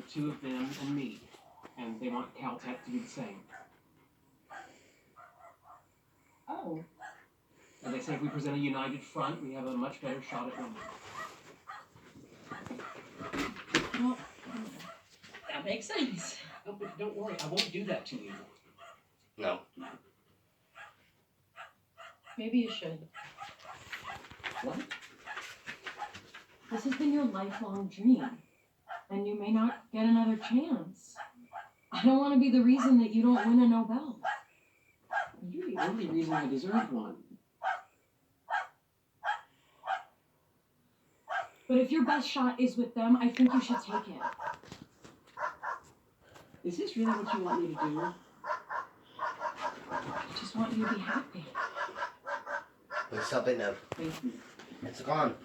the two of them and me, and they want Caltech to do the same. Oh. And they say if we present a united front, we have a much better shot at winning. Well, that makes sense. No, but don't worry, I won't do that to you. No. Maybe you should. What? This has been your lifelong dream, and you may not get another chance. I don't want to be the reason that you don't win a Nobel. You're the only reason I deserve one. But if your best shot is with them, I think you should take it. Is this really what you want me to do? I just want you to be happy. What's up, enough? Thank you. It's gone.